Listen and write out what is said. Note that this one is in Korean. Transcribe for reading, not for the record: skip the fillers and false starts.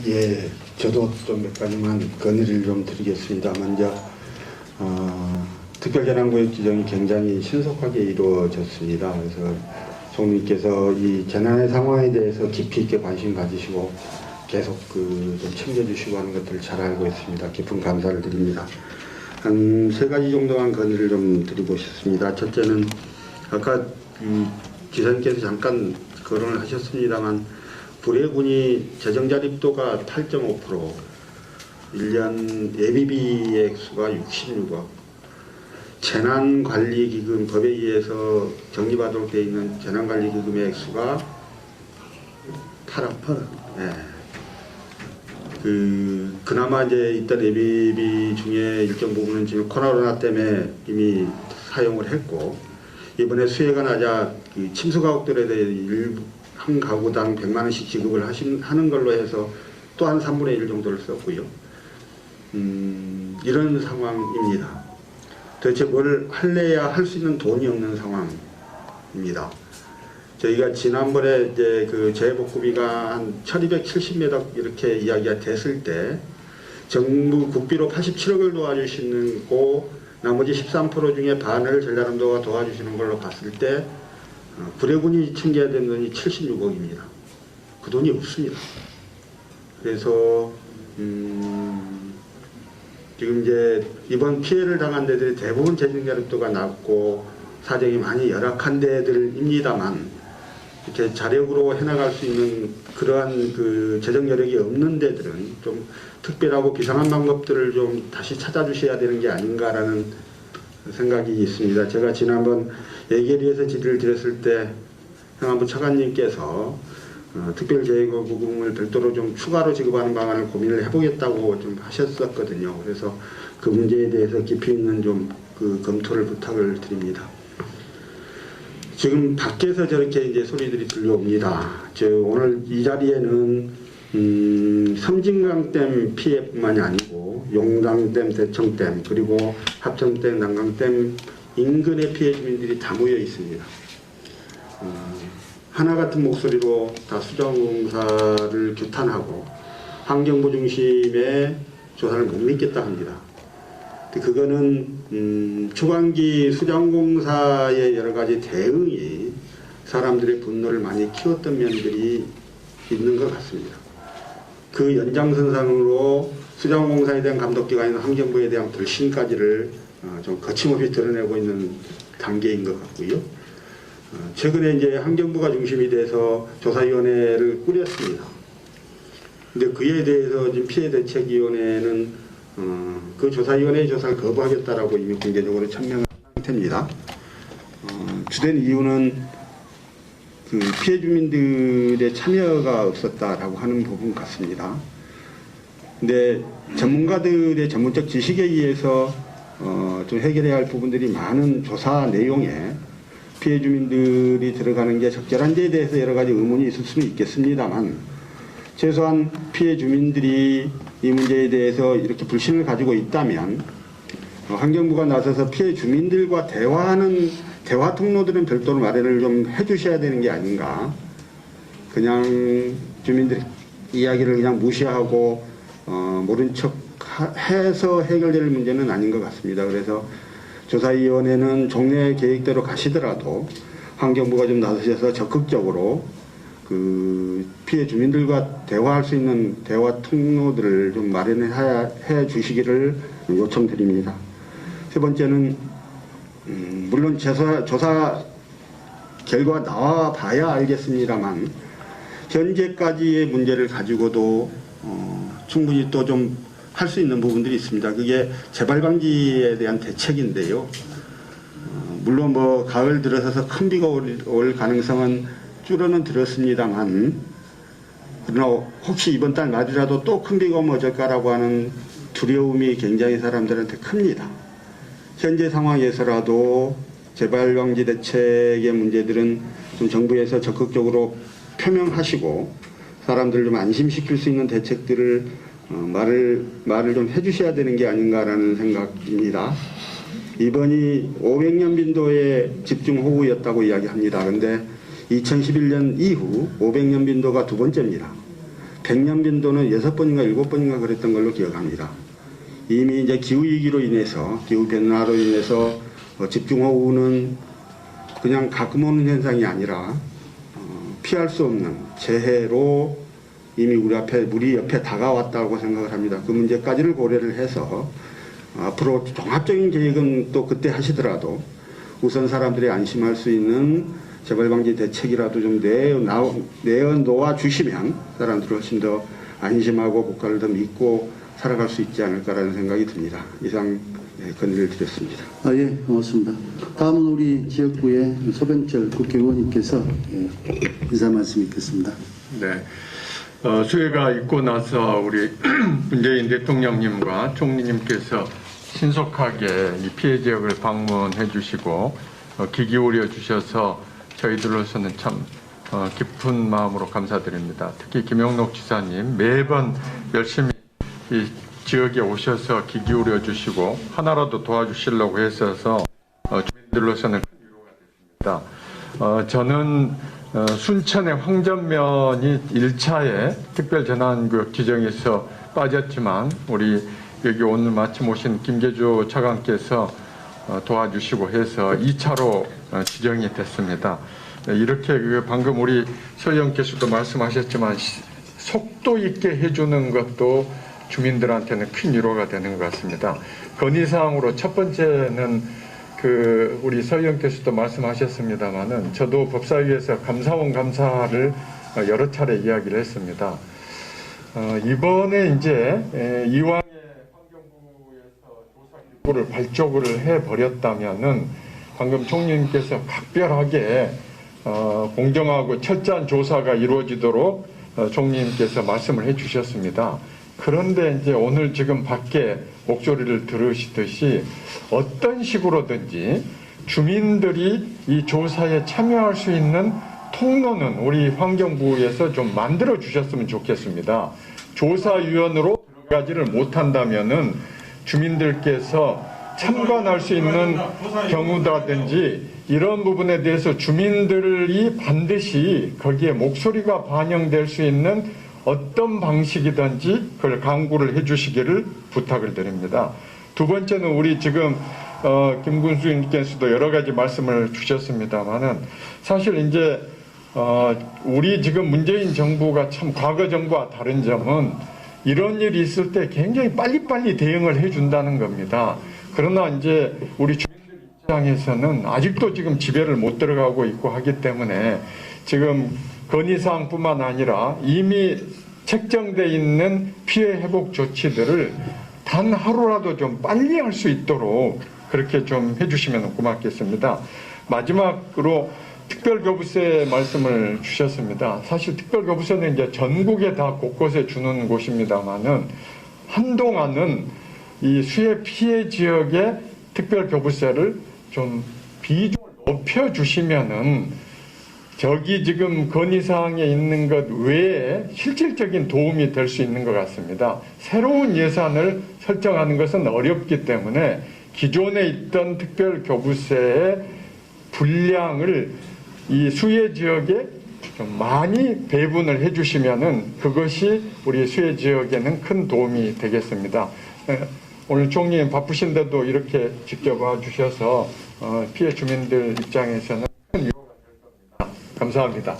예, 저도 좀 몇 가지만 건의를 좀 드리겠습니다. 먼저 특별재난구역 지정이 굉장히 신속하게 이루어졌습니다. 그래서 총리께서 이 재난의 상황에 대해서 깊이 있게 관심 가지시고 계속 좀 챙겨주시고 하는 것들을 잘 알고 있습니다. 깊은 감사를 드립니다. 한 세 가지 정도만 건의를 좀 드리고 싶습니다. 첫째는 아까 기사님께서 잠깐 거론을 하셨습니다만 불해군이 재정자립도가 8.5%, 1년 예비비 액수가 66억, 재난관리기금 법에 의해서 적립하도록 되어 있는 재난관리기금의 액수가 8억. 네. 그나마 이제 있던 예비비 중에 일정 부분은 지금 코로나 때문에 이미 사용을 했고, 이번에 수해가 나자 침수 가옥들에 대해 한 가구당 100만 원씩 지급을 하는 걸로 해서 또 한 3분의 1 정도를 썼고요. 이런 상황입니다. 도대체 뭘 할래야 할 수 있는 돈이 없는 상황입니다. 저희가 지난번에 이제 재해복구비가 한 1270몇 이렇게 이야기가 됐을 때 정부 국비로 87억을 도와주시고 나머지 13% 중에 반을 전라남도가 도와주시는 걸로 봤을 때 불해군이 챙겨야 되는 돈이 76억입니다. 그 돈이 없습니다. 그래서 지금 이제 이번 피해를 당한 데들이 대부분 재정자립도가 낮고 사정이 많이 열악한 데들입니다만 이렇게 자력으로 해나갈 수 있는 그러한 재정 여력이 없는 데들은 좀 특별하고 비상한 방법들을 좀 다시 찾아주셔야 되는 게 아닌가라는 생각이 있습니다. 제가 지난번 예결위에서 질의를 드렸을 때 행안부 차관님께서 특별재해구금을 별도로 좀 추가로 지급하는 방안을 고민을 해보겠다고 좀 하셨었거든요. 그래서 그 문제에 대해서 깊이 있는 좀 검토를 부탁을 드립니다. 지금 밖에서 저렇게 이제 소리들이 들려옵니다. 오늘 이 자리에는 섬진강댐 피해뿐만이 아니고 용당댐, 대청댐, 그리고 합천댐, 난강댐 인근의 피해 주민들이 다 모여 있습니다. 하나 같은 목소리로 다 수자원공사를 규탄하고 환경부 중심의 조사를 못 믿겠다 합니다. 그거는 초반기 수자원공사의 여러 가지 대응이 사람들의 분노를 많이 키웠던 면들이 있는 것 같습니다. 그 연장선상으로 수자원공사에 대한 감독기관인 환경부에 대한 불신까지를 좀 거침없이 드러내고 있는 단계인 것 같고요. 최근에 이제 환경부가 중심이 돼서 조사위원회를 꾸렸습니다. 근데 그에 대해서 지금 피해대책위원회는 그 조사위원회의 조사를 거부하겠다라고 이미 공개적으로 천명한 상태입니다. 주된 이유는 피해 주민들의 참여가 없었다라고 하는 부분 같습니다. 근데 전문가들의 전문적 지식에 의해서 좀 해결해야 할 부분들이 많은 조사 내용에 피해 주민들이 들어가는 게 적절한지에 대해서 여러 가지 의문이 있을 수는 있겠습니다만 최소한 피해 주민들이 이 문제에 대해서 이렇게 불신을 가지고 있다면 환경부가 나서서 피해 주민들과 대화하는 대화 통로들은 별도로 마련을 좀 해주셔야 되는 게 아닌가. 그냥 주민들 이야기를 그냥 무시하고 모른 척 해서 해결될 문제는 아닌 것 같습니다. 그래서 조사위원회는 종래 계획대로 가시더라도 환경부가 좀 나서셔서 적극적으로 피해 주민들과 대화할 수 있는 대화 통로들을 좀 마련해 주시기를 요청드립니다. 세 번째는 물론 조사 결과가 나와 봐야 알겠습니다만 현재까지의 문제를 가지고도 충분히 또 좀 할 수 있는 부분들이 있습니다. 그게 재발 방지에 대한 대책인데요. 물론 가을 들어서서 큰 비가 올 가능성은 줄어는 들었습니다만 그러나 혹시 이번 달 말이라도 또 큰 비가 오면 어쩔까라고 하는 두려움이 굉장히 사람들한테 큽니다. 현재 상황에서라도 재발 방지 대책의 문제들은 좀 정부에서 적극적으로 표명하시고 사람들을 좀 안심시킬 수 있는 대책들을 말을 좀 해주셔야 되는 게 아닌가라는 생각입니다. 이번이 500년 빈도의 집중호우였다고 이야기합니다. 그런데 2011년 이후 500년 빈도가 두 번째입니다. 백년 빈도는 6번인가 7번인가 그랬던 걸로 기억합니다. 이미 이제 기후위기로 인해서, 기후변화로 인해서 집중호우는 그냥 가끔 오는 현상이 아니라 피할 수 없는 재해로 이미 우리 옆에 다가왔다고 생각을 합니다. 그 문제까지를 고려를 해서 앞으로 종합적인 계획은 또 그때 하시더라도 우선 사람들이 안심할 수 있는 재발방지 대책이라도 좀 내어놓아 주시면 사람들이 훨씬 더 안심하고 국가를 더 믿고 살아갈 수 있지 않을까라는 생각이 듭니다. 이상 건의를 드렸습니다. 예, 고맙습니다. 다음은 우리 지역구의 소병철 국회의원님께서 인사 말씀 있겠습니다. 네. 수해가 있고 나서 우리 문재인 대통령님과 총리님께서 신속하게 이 피해 지역을 방문해 주시고 귀 기울여 주셔서 저희들로서는 참 깊은 마음으로 감사드립니다. 특히 김영록 지사님 매번 열심히 이 지역에 오셔서 귀 기울여 주시고 하나라도 도와주시려고 했어서 주민들로서는 큰 위로가 됐습니다. 저는 순천의 황전면이 1차에 특별재난구역 지정에서 빠졌지만 우리 여기 오늘 마침 오신 김계주 차관께서 도와주시고 해서 2차로 지정이 됐습니다. 이렇게 방금 우리 서 의원께서도 말씀하셨지만 속도 있게 해주는 것도 주민들한테는 큰 위로가 되는 것 같습니다. 건의사항으로 첫 번째는 우리 서 의원께서도 말씀하셨습니다만은 저도 법사위에서 감사원 감사를 여러 차례 이야기를 했습니다. 이번에 이제 이왕에 환경부에서 조사 기구를 발족을 해버렸다면은 방금 총리님께서 각별하게 공정하고 철저한 조사가 이루어지도록 총리님께서 말씀을 해주셨습니다. 그런데 이제 오늘 지금 밖에 목소리를 들으시듯이 어떤 식으로든지 주민들이 이 조사에 참여할 수 있는 통로는 우리 환경부에서 좀 만들어 주셨으면 좋겠습니다. 조사위원으로 들어가지를 못한다면은 주민들께서 참관할 수 있는 경우라든지 이런 부분에 대해서 주민들이 반드시 거기에 목소리가 반영될 수 있는 어떤 방식이든지 그걸 강구를 해주시기를 부탁을 드립니다. 두 번째는 우리 지금 김군수님께서도 여러 가지 말씀을 주셨습니다만은 사실 이제 우리 지금 문재인 정부가 참 과거 정부와 다른 점은 이런 일이 있을 때 굉장히 빨리빨리 대응을 해준다는 겁니다. 그러나 이제 우리 주민들 입장에서는 아직도 지금 집에를 못 들어가고 있고 하기 때문에 지금 건의사항뿐만 아니라 이미 책정되어 있는 피해 회복 조치들을 단 하루라도 좀 빨리 할 수 있도록 그렇게 좀 해주시면 고맙겠습니다. 마지막으로 특별교부세 말씀을 주셨습니다. 사실 특별교부세는 이제 전국에 다 곳곳에 주는 곳입니다만은 한동안은 이 수해 피해 지역의 특별교부세를 좀 비중을 높여주시면은 저기 지금 건의사항에 있는 것 외에 실질적인 도움이 될 수 있는 것 같습니다. 새로운 예산을 설정하는 것은 어렵기 때문에 기존에 있던 특별교부세의 분량을 이 수해 지역에 좀 많이 배분을 해주시면은 그것이 우리 수해 지역에는 큰 도움이 되겠습니다. 오늘 총리님 바쁘신데도 이렇게 직접 와주셔서 피해 주민들 입장에서는 큰 위로가 될 겁니다. 감사합니다.